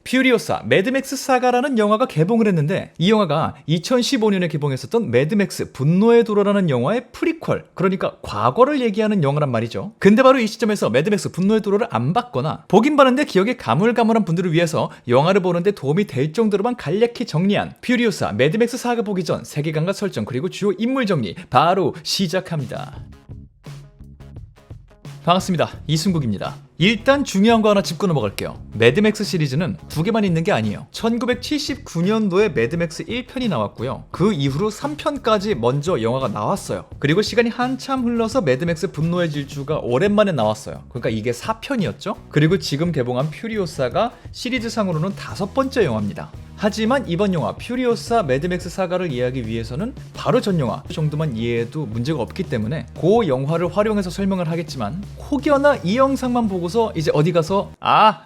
퓨리오사 매드맥스 사가라는 영화가 개봉을 했는데 이 영화가 2015년에 개봉했었던 매드맥스 분노의 도로라는 영화의 프리퀄, 그러니까 과거를 얘기하는 영화란 말이죠. 근데 바로 이 시점에서 매드맥스 분노의 도로를 안 봤거나 보긴 봤는데 기억에 가물가물한 분들을 위해서 영화를 보는데 도움이 될 정도로만 간략히 정리한 퓨리오사 매드맥스 사가 보기 전 세계관과 설정 그리고 주요 인물 정리 바로 시작합니다. 반갑습니다. 이승국입니다. 일단 중요한 거 하나 짚고 넘어갈게요. 매드맥스 시리즈는 두 개만 있는 게 아니에요. 1979년도에 매드맥스 1편이 나왔고요. 그 이후로 3편까지 먼저 영화가 나왔어요. 그리고 시간이 한참 흘러서 매드맥스 분노의 질주가 오랜만에 나왔어요. 그러니까 이게 4편이었죠. 그리고 지금 개봉한 퓨리오사가 시리즈상으로는 5번째 영화입니다. 하지만 이번 영화 퓨리오사 매드맥스 사가를 이해하기 위해서는 바로 전 영화 정도만 이해해도 문제가 없기 때문에 그 영화를 활용해서 설명을 하겠지만 혹여나 이 영상만 보고서 이제 어디 가서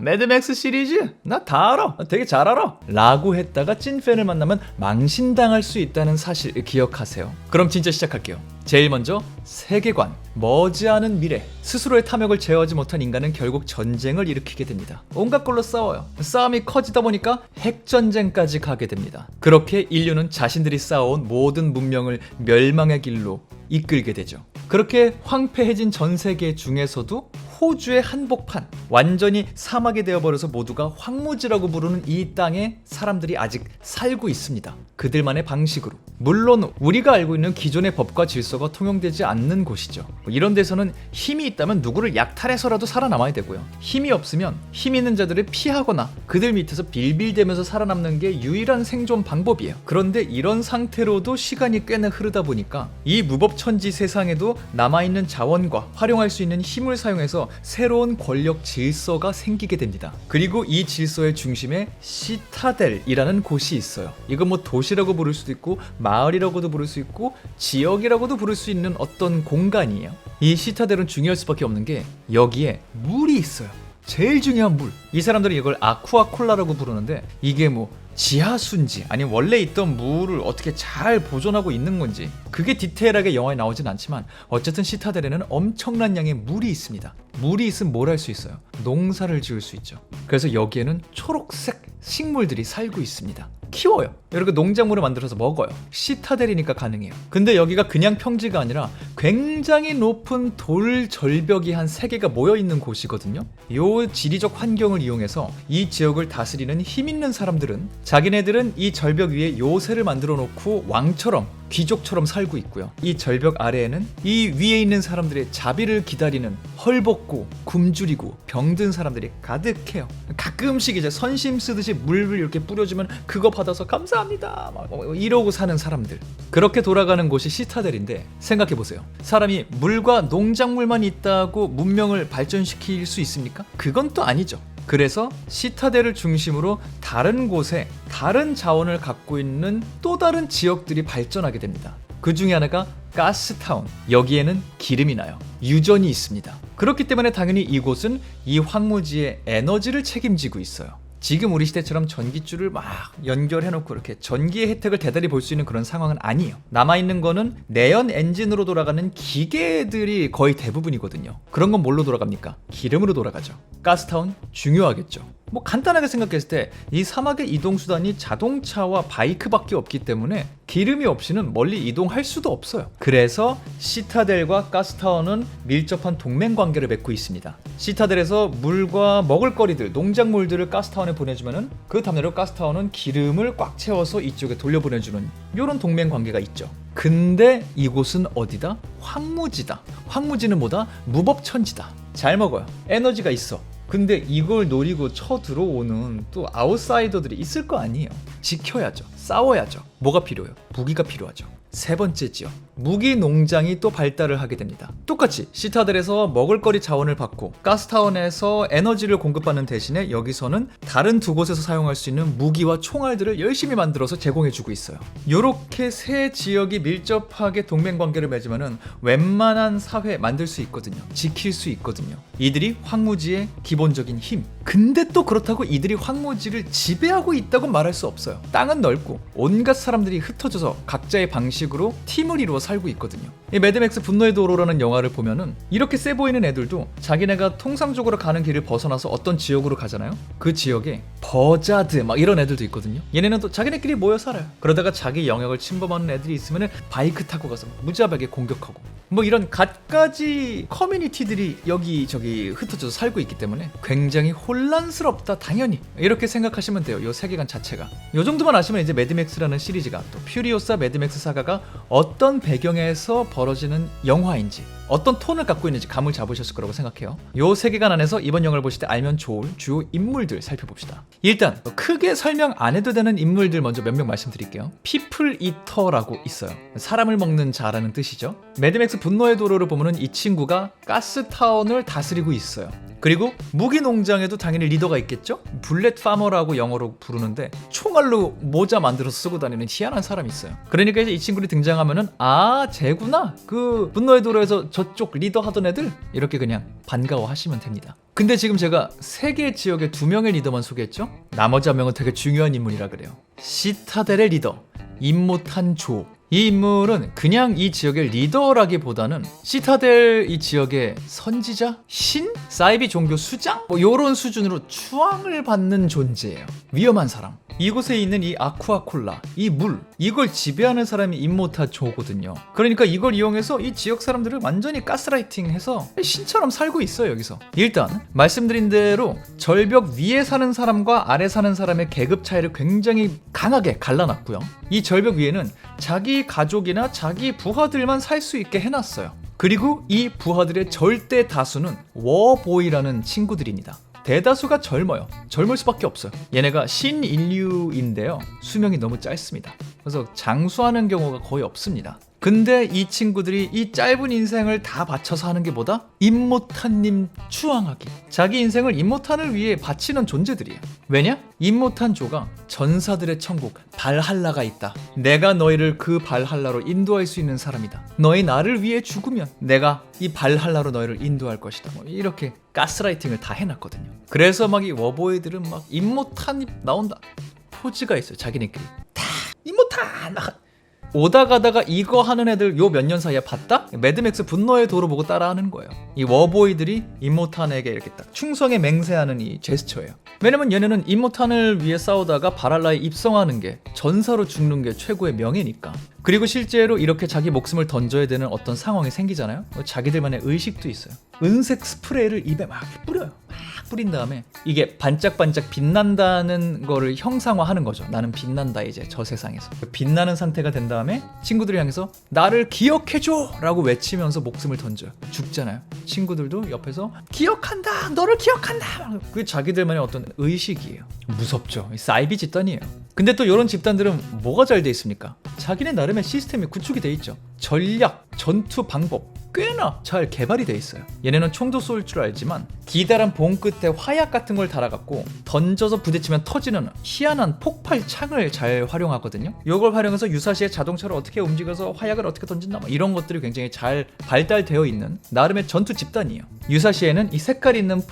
매드맥스 시리즈? 나 다 알아. 되게 잘 알아. 라고 했다가 찐팬을 만나면 망신당할 수 있다는 사실 기억하세요. 그럼 진짜 시작할게요. 제일 먼저 세계관, 머지않은 미래. 스스로의 탐욕을 제어하지 못한 인간은 결국 전쟁을 일으키게 됩니다. 온갖 걸로 싸워요. 싸움이 커지다 보니까 핵전쟁까지 가게 됩니다. 그렇게 인류는 자신들이 쌓아온 모든 문명을 멸망의 길로 이끌게 되죠. 그렇게 황폐해진 전 세계 중에서도 호주의 한복판, 완전히 사막이 되어버려서 모두가 황무지라고 부르는 이 땅에 사람들이 아직 살고 있습니다. 그들만의 방식으로. 물론 우리가 알고 있는 기존의 법과 질서가 통용되지 않는 곳이죠. 이런 데서는 힘이 있다면 누구를 약탈해서라도 살아남아야 되고요. 힘이 없으면 힘 있는 자들을 피하거나 그들 밑에서 빌빌대면서 살아남는 게 유일한 생존 방법이에요. 그런데 이런 상태로도 시간이 꽤나 흐르다 보니까 이 무법천지 세상에도 남아있는 자원과 활용할 수 있는 힘을 사용해서 새로운 권력 질서가 생기게 됩니다. 그리고 이 질서의 중심에 시타델이라는 곳이 있어요. 이건 뭐 도시라고 부를 수도 있고 마을이라고도 부를 수 있고 지역이라고도 부를 수 있는 어떤 공간이에요. 이 시타델은 중요할 수밖에 없는 게 여기에 물이 있어요. 제일 중요한 물. 이 사람들은 이걸 아쿠아콜라라고 부르는데 이게 뭐 지하수인지 아니면 원래 있던 물을 어떻게 잘 보존하고 있는 건지 그게 디테일하게 영화에 나오진 않지만 어쨌든 시타델에는 엄청난 양의 물이 있습니다. 물이 있으면 뭘 할 수 있어요? 농사를 지을 수 있죠. 그래서 여기에는 초록색 식물들이 살고 있습니다. 키워요. 이렇게 농작물을 만들어서 먹어요. 시타델이니까 가능해요. 근데 여기가 그냥 평지가 아니라 굉장히 높은 돌 절벽이 한 3개가 모여있는 곳이거든요. 이 지리적 환경을 이용해서 이 지역을 다스리는 힘있는 사람들은 자기네들은 이 절벽 위에 요새를 만들어 놓고 왕처럼 귀족처럼 살고 있고요. 이 절벽 아래에는 이 위에 있는 사람들의 자비를 기다리는 헐벗고 굶주리고 병든 사람들이 가득해요. 가끔씩 이제 선심 쓰듯이 물을 이렇게 뿌려주면 그거 받아서 감사합니다 막 이러고 사는 사람들. 그렇게 돌아가는 곳이 시타델인데 생각해보세요. 사람이 물과 농작물만 있다고 문명을 발전시킬 수 있습니까? 그건 또 아니죠. 그래서 시타델을 중심으로 다른 곳에 다른 자원을 갖고 있는 또 다른 지역들이 발전하게 됩니다. 그 중에 하나가 가스타운. 여기에는 기름이 나요. 유전이 있습니다. 그렇기 때문에 당연히 이곳은 이 황무지의 에너지를 책임지고 있어요. 지금 우리 시대처럼 전기줄을 막 연결해놓고 이렇게 전기의 혜택을 대달이 볼 수 있는 그런 상황은 아니에요. 남아있는 거는 내연 엔진으로 돌아가는 기계들이 거의 대부분이거든요. 그런 건 뭘로 돌아갑니까? 기름으로 돌아가죠. 가스타운 중요하겠죠. 뭐 간단하게 생각했을 때 이 사막의 이동수단이 자동차와 바이크밖에 없기 때문에 기름이 없이는 멀리 이동할 수도 없어요. 그래서 시타델과 가스타운은 밀접한 동맹관계를 맺고 있습니다. 시타델에서 물과 먹을거리들, 농작물들을 가스타운에 보내주면은 그 다음으로 가스타운은 기름을 꽉 채워서 이쪽에 돌려보내주는 이런 동맹관계가 있죠. 근데 이곳은 어디다? 황무지다. 황무지는 뭐다? 무법천지다. 잘 먹어요. 에너지가 있어. 근데 이걸 노리고 쳐들어오는 또 아웃사이더들이 있을 거 아니에요. 지켜야죠. 싸워야죠. 뭐가 필요해요? 무기가 필요하죠. 세 번째 지역, 무기 농장이 또 발달을 하게 됩니다. 똑같이 시타델에서 먹을거리 자원을 받고 가스타운에서 에너지를 공급받는 대신에 여기서는 다른 두 곳에서 사용할 수 있는 무기와 총알들을 열심히 만들어서 제공해주고 있어요. 이렇게 세 지역이 밀접하게 동맹관계를 맺으면 웬만한 사회 만들 수 있거든요. 지킬 수 있거든요. 이들이 황무지의 기본적인 힘. 근데 또 그렇다고 이들이 황무지를 지배하고 있다고 말할 수 없어요. 땅은 넓고 지역으로 온갖 사람들이 흩어져서 각자의 방식으로 팀을 이루어 살고 있거든요. 이 매드맥스 분노의 도로라는 영화를 보면은 이렇게 세 보이는 애들도 자기네가 통상적으로 가는 길을 벗어나서 어떤 지역으로 가잖아요. 그 지역에 버자드 막 이런 애들도 있거든요. 얘네는 또 자기네끼리 모여 살아요. 그러다가 자기 영역을 침범하는 애들이 있으면은 바이크 타고 가서 무자비하게 공격하고 뭐 이런 갖가지 커뮤니티들이 여기저기 흩어져서 살고 있기 때문에 굉장히 혼란스럽다. 당연히 이렇게 생각하시면 돼요. 이 세계관 자체가. 이 정도만 아시면 이제 매드맥스라는 시리즈가, 또 퓨리오사 매드맥스 사가가 어떤 배경에서 벌어지는 영화인지, 어떤 톤을 갖고 있는지 감을 잡으셨을 거라고 생각해요. 이 세계관 안에서 이번 영화를 보실 때 알면 좋을 주요 인물들 살펴봅시다. 일단 크게 설명 안 해도 되는 인물들 먼저 몇 명 말씀드릴게요. 피플 이터라고 있어요. 사람을 먹는 자라는 뜻이죠. 매드맥스 분노의 도로를 보면은 이 친구가 가스타운을 다스리고 있어요. 그리고 무기 농장에도 당연히 리더가 있겠죠? 블렛 파머라고 영어로 부르는데 총알로 모자 만들어서 쓰고 다니는 희한한 사람이 있어요. 그러니까 이제 이 친구들이 등장하면은 아 쟤구나, 그 분노의 도로에서 저쪽 리더 하던 애들, 이렇게 그냥 반가워하시면 됩니다. 근데 지금 제가 3개 지역의 2명의 리더만 소개했죠? 나머지 1명은 되게 중요한 인물이라 그래요. 시타델의 리더 임모탄 조. 이 인물은 그냥 이 지역의 리더라기보다는 시타델 이 지역의 선지자? 신? 사이비 종교 수장? 뭐 요런 수준으로 추앙을 받는 존재예요. 위험한 사람. 이곳에 있는 이 아쿠아콜라, 이 물, 이걸 지배하는 사람이 임모타조거든요. 그러니까 이걸 이용해서 이 지역 사람들을 완전히 가스라이팅해서 신처럼 살고 있어요. 여기서 일단 말씀드린 대로 절벽 위에 사는 사람과 아래 사는 사람의 계급 차이를 굉장히 강하게 갈라놨고요. 이 절벽 위에는 자기 가족이나 자기 부하들만 살 수 있게 해놨어요. 그리고 이 부하들의 절대 다수는 워보이라는 친구들입니다. 대다수가 젊어요. 젊을 수밖에 없어요. 얘네가 신인류인데요, 수명이 너무 짧습니다. 그래서 장수하는 경우가 거의 없습니다. 근데 이 친구들이 이 짧은 인생을 다 바쳐서 하는 게 뭐다? 임모탄님 추앙하기. 자기 인생을 임모탄을 위해 바치는 존재들이에요. 왜냐? 임모탄조가 전사들의 천국 발할라가 있다. 내가 너희를 그 발할라로 인도할 수 있는 사람이다. 너희 나를 위해 죽으면 내가 이 발할라로 너희를 인도할 것이다. 뭐 이렇게 가스라이팅을 다 해놨거든요. 그래서 막 이 워보이들은 막 임모탄이 나온다. 포즈가 있어요. 자기네끼리 다 임모탄 막 오다 가다가 이거 하는 애들 요 몇 년 사이에 봤다? 매드맥스 분노의 도로 보고 따라하는 거예요. 이 워보이들이 임모탄에게 이렇게 딱 충성에 맹세하는 이 제스처예요. 왜냐면 얘네는 임모탄을 위해 싸우다가 바랄라에 입성하는 게, 전사로 죽는 게 최고의 명예니까. 그리고 실제로 이렇게 자기 목숨을 던져야 되는 어떤 상황이 생기잖아요. 자기들만의 의식도 있어요. 은색 스프레이를 입에 막 뿌려요. 막 뿌린 다음에 이게 반짝반짝 빛난다는 거를 형상화하는 거죠. 나는 빛난다 이제 저 세상에서. 빛나는 상태가 된 다음에 친구들을 향해서 나를 기억해줘! 라고 외치면서 목숨을 던져요. 죽잖아요. 친구들도 옆에서 기억한다! 너를 기억한다! 그게 자기들만의 어떤 의식이에요. 무섭죠. 사이비 집단이에요. 근데 또 이런 집단들은 뭐가 잘 돼 있습니까? 자기네 나름의 시스템이 구축이 돼 있죠. 전략, 전투 방법 꽤나 잘 개발이 돼 있어요. 얘네는 총도 쏠 줄 알지만 기다란 봉 끝에 화약 같은 걸 달아갖고 던져서 부딪히면 터지는 희한한 폭발 창을 잘 활용하거든요. 이걸 활용해서 유사시에 자동차를 어떻게 움직여서 화약을 어떻게 던진다, 이런 것들이 굉장히 잘 발달되어 있는 나름의 전투 집단이에요. 유사시에는 이 색깔 있는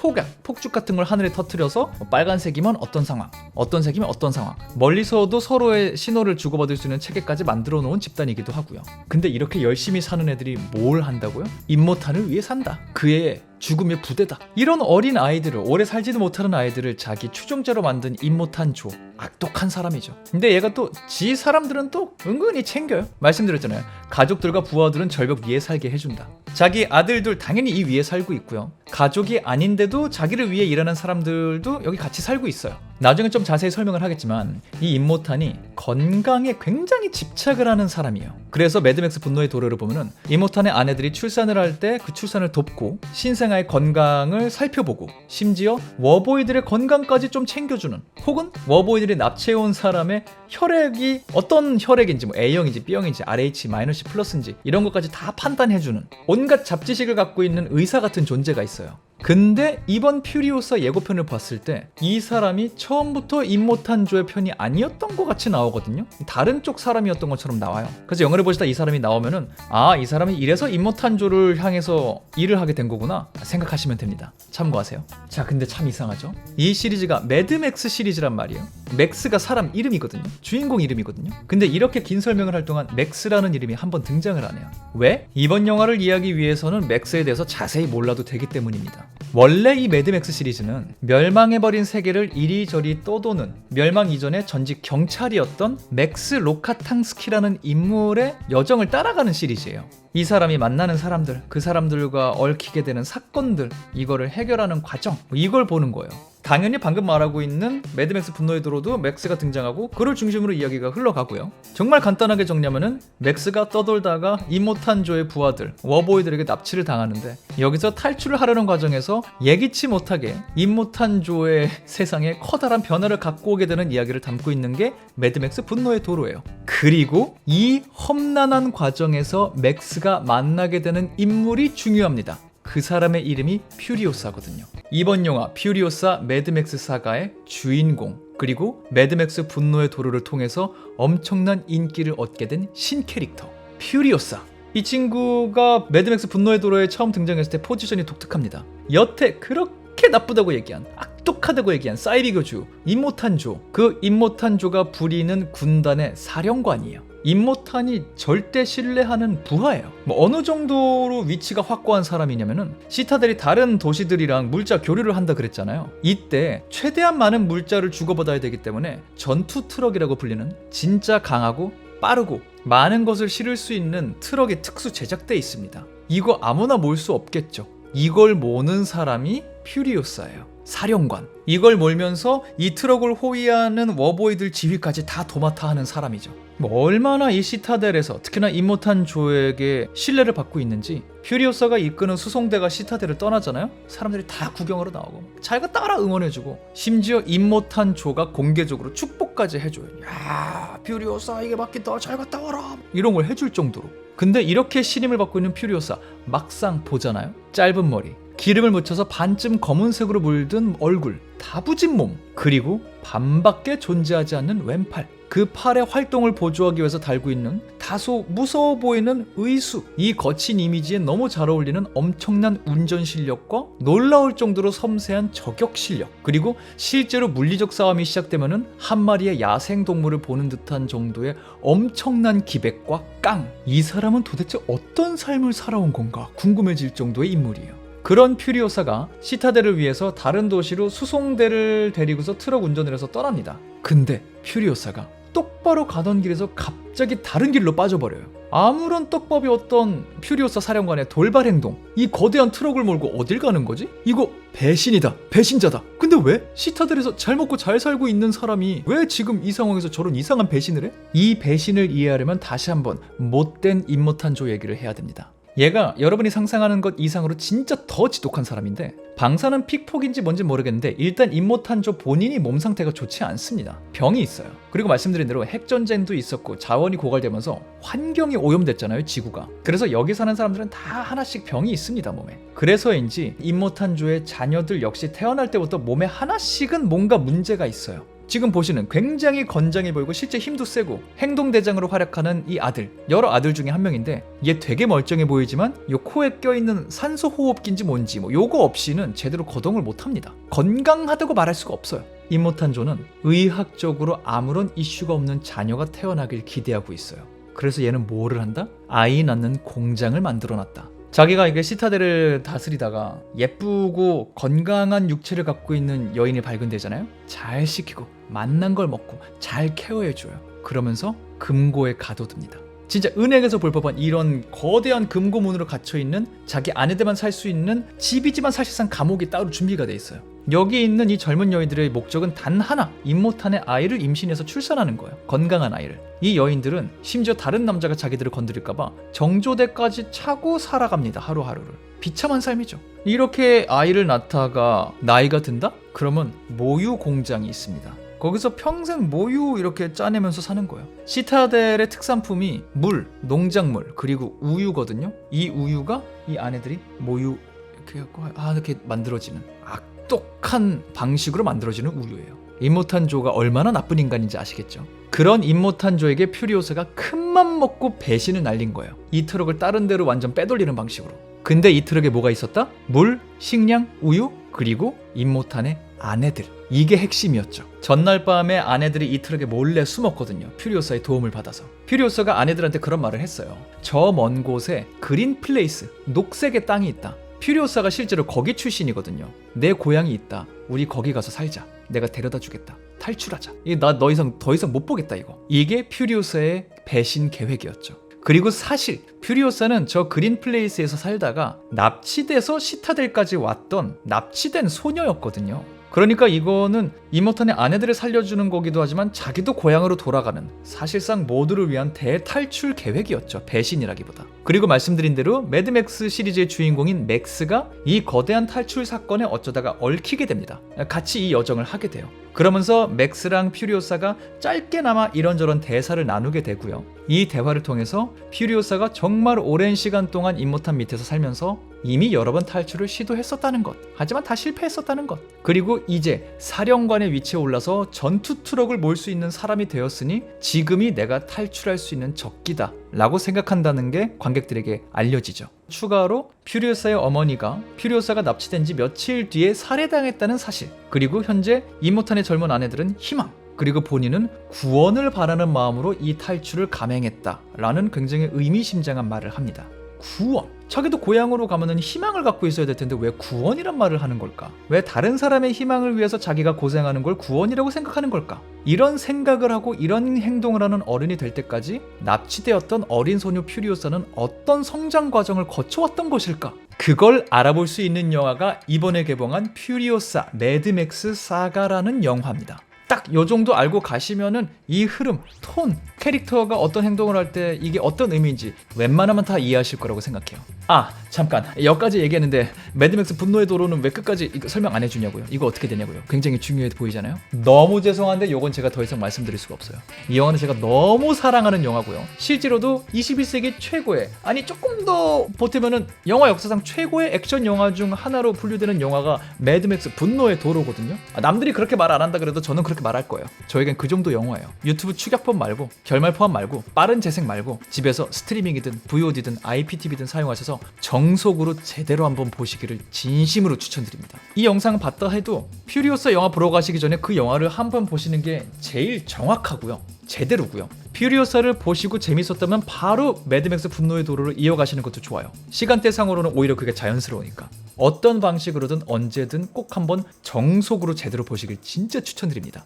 폭죽 같은 걸 하늘에 터뜨려서 빨간색이면 어떤 상황, 어떤 색이면 어떤 상황, 멀리서도 서로의 신호를 주고받을 수 있는 체계까지 만들어 놓은 집단이기도 하고요. 근데 이렇게 열심히 사는 애들이 뭘 한다고요? 임모탄을 위해 산다. 그의 죽음의 부대다. 이런 어린 아이들을, 오래 살지도 못하는 아이들을 자기 추종자로 만든 임모탄조, 악독한 사람이죠. 근데 얘가 또 지 사람들은 또 은근히 챙겨요. 말씀드렸잖아요. 가족들과 부하들은 절벽 위에 살게 해준다. 자기 아들들 당연히 이 위에 살고 있고요. 가족이 아닌데도 자기를 위해 일하는 사람들도 여기 같이 살고 있어요. 나중에 좀 자세히 설명을 하겠지만 이 임모탄이 건강에 굉장히 집착을 하는 사람이에요. 그래서 매드맥스 분노의 도로를 보면은 임모탄의 아내들이 출산을 할 때 그 출산을 돕고 신생아의 건강을 살펴보고 심지어 워보이들의 건강까지 좀 챙겨주는, 혹은 워보이들이 납치해온 사람의 혈액이 어떤 혈액인지, 뭐 A형인지 B형인지 RH-, C+인지 이런 것까지 다 판단해주는 온갖 잡지식을 갖고 있는 의사 같은 존재가 있어요. 근데 이번 퓨리오사 예고편을 봤을 때 이 사람이 처음부터 임모탄조의 편이 아니었던 것 같이 나오거든요. 다른 쪽 사람이었던 것처럼 나와요. 그래서 영화를 보시다 이 사람이 나오면은 아, 이 사람이 이래서 임모탄조를 향해서 일을 하게 된 거구나 생각하시면 됩니다. 참고하세요. 자, 근데 참 이상하죠? 이 시리즈가 매드맥스 시리즈란 말이에요. 맥스가 사람 이름이거든요. 주인공 이름이거든요. 근데 이렇게 긴 설명을 할 동안 맥스라는 이름이 한번 등장을 안 해요. 왜? 이번 영화를 이해하기 위해서는 맥스에 대해서 자세히 몰라도 되기 때문입니다. 원래 이 매드맥스 시리즈는 멸망해버린 세계를 이리저리 떠도는 멸망 이전에 전직 경찰이었던 맥스 로카탕스키라는 인물의 여정을 따라가는 시리즈예요. 이 사람이 만나는 사람들, 그 사람들과 얽히게 되는 사건들, 이거를 해결하는 과정, 이걸 보는 거예요. 당연히 방금 말하고 있는 매드맥스 분노의 도로도 맥스가 등장하고 그를 중심으로 이야기가 흘러가고요. 정말 간단하게 정리하면은 맥스가 떠돌다가 임모탄조의 부하들, 워보이들에게 납치를 당하는데 여기서 탈출을 하려는 과정에서 예기치 못하게 임모탄조의 세상에 커다란 변화를 갖고 오게 되는 이야기를 담고 있는 게 매드맥스 분노의 도로예요. 그리고 이 험난한 과정에서 맥스가 만나게 되는 인물이 중요합니다. 그 사람의 이름이 퓨리오사거든요. 이번 영화 퓨리오사 매드맥스 사가의 주인공, 그리고 매드맥스 분노의 도로를 통해서 엄청난 인기를 얻게 된 신캐릭터 퓨리오사. 이 친구가 매드맥스 분노의 도로에 처음 등장했을 때 포지션이 독특합니다. 여태 그렇게 나쁘다고 얘기한, 악독하다고 얘기한 사이비거주 임모탄조, 그 임모탄조가 부리는 군단의 사령관이에요. 임모탄이 절대 신뢰하는 부하예요. 어느 정도로 위치가 확고한 사람이냐면은 시타델이 다른 도시들이랑 물자 교류를 한다 그랬잖아요. 이때 최대한 많은 물자를 주고받아야 되기 때문에 전투 트럭이라고 불리는 진짜 강하고 빠르고 많은 것을 실을 수 있는 트럭이 특수 제작돼 있습니다. 이거 아무나 몰 수 없겠죠. 이걸 모는 사람이 퓨리오사예요. 사령관. 이걸 몰면서 이 트럭을 호위하는 워보이들 지휘까지 다 도맡아 하는 사람이죠. 얼마나 이 시타델에서 특히나 임모탄조에게 신뢰를 받고 있는지 퓨리오사가 이끄는 수송대가 시타델을 떠나잖아요. 사람들이 다 구경하러 나오고 잘 갔다가라 응원해주고 심지어 임모탄조가 공개적으로 축복까지 해줘요. 야, 퓨리오사 이게 맞겠다, 잘 갔다 와라, 이런 걸 해줄 정도로. 근데 이렇게 신임을 받고 있는 퓨리오사 막상 보잖아요. 짧은 머리, 기름을 묻혀서 반쯤 검은색으로 물든 얼굴, 다부진 몸, 그리고 반밖에 존재하지 않는 왼팔, 그 팔의 활동을 보조하기 위해서 달고 있는 다소 무서워 보이는 의수, 이 거친 이미지에 너무 잘 어울리는 엄청난 운전 실력과 놀라울 정도로 섬세한 저격 실력, 그리고 실제로 물리적 싸움이 시작되면은 한 마리의 야생 동물을 보는 듯한 정도의 엄청난 기백과 깡. 이 사람은 도대체 어떤 삶을 살아온 건가 궁금해질 정도의 인물이에요. 그런 퓨리오사가 시타델을 위해서 다른 도시로 수송대를 데리고서 트럭 운전을 해서 떠납니다. 근데 퓨리오사가 똑바로 가던 길에서 갑자기 다른 길로 빠져버려요. 아무런 떡밥이 없던 퓨리오사 사령관의 돌발 행동. 이 거대한 트럭을 몰고 어딜 가는 거지? 이거 배신이다, 배신자다. 근데 왜? 시타델에서 잘 먹고 잘 살고 있는 사람이 왜 지금 이 상황에서 저런 이상한 배신을 해? 이 배신을 이해하려면 다시 한번 못된 임모탄조 얘기를 해야 됩니다. 얘가 여러분이 상상하는 것 이상으로 진짜 더 지독한 사람인데, 방사능 픽폭인지 뭔지 모르겠는데 일단 임모탄조 본인이 몸 상태가 좋지 않습니다. 병이 있어요. 그리고 말씀드린 대로 핵전쟁도 있었고 자원이 고갈되면서 환경이 오염됐잖아요, 지구가. 그래서 여기 사는 사람들은 다 하나씩 병이 있습니다, 몸에. 그래서인지 임모탄조의 자녀들 역시 태어날 때부터 몸에 하나씩은 뭔가 문제가 있어요. 지금 보시는 굉장히 건장해 보이고 실제 힘도 세고 행동대장으로 활약하는 이 아들, 여러 아들 중에 한 명인데 얘 되게 멀쩡해 보이지만 요 코에 껴있는 산소호흡기인지 뭔지 요거 없이는 제대로 거동을 못합니다. 건강하다고 말할 수가 없어요. 임모탄조는 의학적으로 아무런 이슈가 없는 자녀가 태어나길 기대하고 있어요. 그래서 얘는 뭐를 한다? 아이 낳는 공장을 만들어놨다. 자기가 이게 시타델을 다스리다가 예쁘고 건강한 육체를 갖고 있는 여인이 발견되잖아요. 잘 시키고 맛난 걸 먹고 잘 케어해줘요. 그러면서 금고에 가둬둡니다. 진짜 은행에서 볼 법한 이런 거대한 금고문으로 갇혀있는 자기 아내들만 살 수 있는 집이지만 사실상 감옥이 따로 준비가 돼 있어요. 여기 있는 이 젊은 여인들의 목적은 단 하나, 임모탄의 아이를 임신해서 출산하는 거예요. 건강한 아이를. 이 여인들은 심지어 다른 남자가 자기들을 건드릴까봐 정조대까지 차고 살아갑니다. 하루하루를. 비참한 삶이죠. 이렇게 아이를 낳다가 나이가 든다? 그러면 모유 공장이 있습니다. 거기서 평생 모유 이렇게 짜내면서 사는 거예요. 시타델의 특산품이 물, 농작물, 그리고 우유거든요. 이 우유가 이 아내들이 모유 이렇게 하고 이렇게 만들어지는 악독한 방식으로 만들어지는 우유예요. 임모탄 조가 얼마나 나쁜 인간인지 아시겠죠? 그런 임모탄 조에게 퓨리오사가 큰맘 먹고 배신을 날린 거예요. 이 트럭을 다른 데로 완전 빼돌리는 방식으로. 근데 이 트럭에 뭐가 있었다? 물, 식량, 우유, 그리고 임모탄의 아내들. 이게 핵심이었죠. 전날 밤에 아내들이 이 트럭에 몰래 숨었거든요. 퓨리오사의 도움을 받아서. 퓨리오사가 아내들한테 그런 말을 했어요. 저 먼 곳에 그린 플레이스, 녹색의 땅이 있다. 퓨리오사가 실제로 거기 출신이거든요. 내 고향이 있다. 우리 거기 가서 살자. 내가 데려다 주겠다. 탈출하자. 나 더 이상 못 보겠다 이거. 이게 퓨리오사의 배신 계획이었죠. 그리고 사실 퓨리오사는 저 그린 플레이스에서 살다가 납치돼서 시타델까지 왔던 납치된 소녀였거든요. 그러니까 이거는 임모탄의 아내들을 살려주는 거기도 하지만 자기도 고향으로 돌아가는 사실상 모두를 위한 대탈출 계획이었죠. 배신이라기보다. 그리고 말씀드린 대로 매드맥스 시리즈의 주인공인 맥스가 이 거대한 탈출 사건에 어쩌다가 얽히게 됩니다. 같이 이 여정을 하게 돼요. 그러면서 맥스랑 퓨리오사가 짧게나마 이런저런 대사를 나누게 되고요. 이 대화를 통해서 퓨리오사가 정말 오랜 시간 동안 임모탄 밑에서 살면서 이미 여러 번 탈출을 시도했었다는 것, 하지만 다 실패했었다는 것, 그리고 이제 사령관의 위치에 올라서 전투 트럭을 몰 수 있는 사람이 되었으니 지금이 내가 탈출할 수 있는 적기다 라고 생각한다는 게 관객들에게 알려지죠. 추가로 퓨리오사의 어머니가 퓨리오사가 납치된 지 며칠 뒤에 살해당했다는 사실, 그리고 현재 임모탄의 젊은 아내들은 희망, 그리고 본인은 구원을 바라는 마음으로 이 탈출을 감행했다라는 굉장히 의미심장한 말을 합니다. 구원. 자기도 고향으로 가면은 희망을 갖고 있어야 될 텐데 왜 구원이란 말을 하는 걸까? 왜 다른 사람의 희망을 위해서 자기가 고생하는 걸 구원이라고 생각하는 걸까? 이런 생각을 하고 이런 행동을 하는 어른이 될 때까지 납치되었던 어린 소녀 퓨리오사는 어떤 성장 과정을 거쳐왔던 것일까? 그걸 알아볼 수 있는 영화가 이번에 개봉한 퓨리오사 매드맥스 사가라는 영화입니다. 딱 요 정도 알고 가시면은 이 흐름, 톤, 캐릭터가 어떤 행동을 할 때 이게 어떤 의미인지 웬만하면 다 이해하실 거라고 생각해요. 잠깐 여기까지 얘기했는데 매드맥스 분노의 도로는 왜 끝까지 이거 설명 안 해주냐고요? 이거 어떻게 되냐고요? 굉장히 중요해 보이잖아요? 너무 죄송한데 요건 제가 더 이상 말씀드릴 수가 없어요. 이 영화는 제가 너무 사랑하는 영화고요. 실제로도 21세기 최고의, 아니 조금 더 보태면은 영화 역사상 최고의 액션 영화 중 하나로 분류되는 영화가 매드맥스 분노의 도로거든요. 남들이 그렇게 말 안 한다 그래도 저는 그렇게 말할 거예요. 저에겐 그 정도 영화예요. 유튜브 추격법 말고, 결말 포함 말고, 빠른 재생 말고 집에서 스트리밍이든 VOD든 IPTV든 사용하셔서 정속으로 제대로 한번 보시기를 진심으로 추천드립니다. 이 영상 봤다 해도 퓨리오사 영화 보러 가시기 전에 그 영화를 한번 보시는 게 제일 정확하고요. 제대로고요. 퓨리오사를 보시고 재밌었다면 바로 매드맥스 분노의 도로를 이어가시는 것도 좋아요. 시간대상으로는 오히려 그게 자연스러우니까. 어떤 방식으로든 언제든 꼭 한번 정속으로 제대로 보시길 진짜 추천드립니다.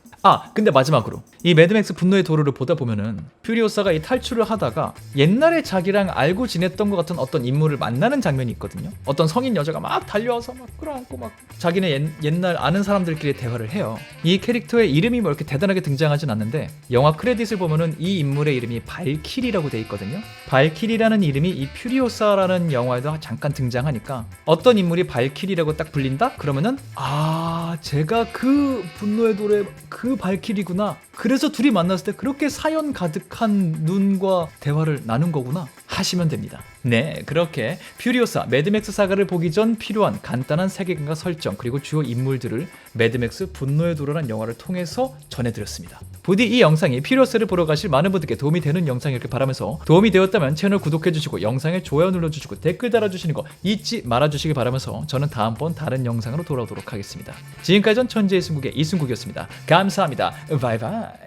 근데 마지막으로 이 매드맥스 분노의 도로를 보다 보면은 퓨리오사가 이 탈출을 하다가 옛날에 자기랑 알고 지냈던 것 같은 어떤 인물을 만나는 장면이 있거든요. 어떤 성인 여자가 막 달려와서 막 끌어안고 막 자기네 옛날 아는 사람들끼리 대화를 해요. 이 캐릭터의 이름이 뭐 이렇게 대단하게 등장하진 않는데 영화 크레딧을 보면은 이 인물의 이름이 발키리라고 돼 있거든요. 발키리라는 이름이 이 퓨리오사라는 영화에도 잠깐 등장하니까 어떤 인물이 발키리라고 딱 불린다? 그러면은 제가 그 분노의 도로의 그 발키리구나. 그래서 둘이 만났을 때 그렇게 사연 가득한 눈과 대화를 나눈 거구나 하시면 됩니다. 네, 그렇게 퓨리오사 매드맥스 사가를 보기 전 필요한 간단한 세계관과 설정, 그리고 주요 인물들을 매드맥스 분노의 도로라는 영화를 통해서 전해드렸습니다. 부디 이 영상이 퓨리오사를 보러 가실 많은 분들께 도움이 되는 영상이길 바라면서, 도움이 되었다면 채널 구독해주시고 영상에 좋아요 눌러주시고 댓글 달아주시는 거 잊지 말아주시기 바라면서 저는 다음번 다른 영상으로 돌아오도록 하겠습니다. 지금까지 전 천재의 승국의 이승국이었습니다. 감사합니다. 바이바이.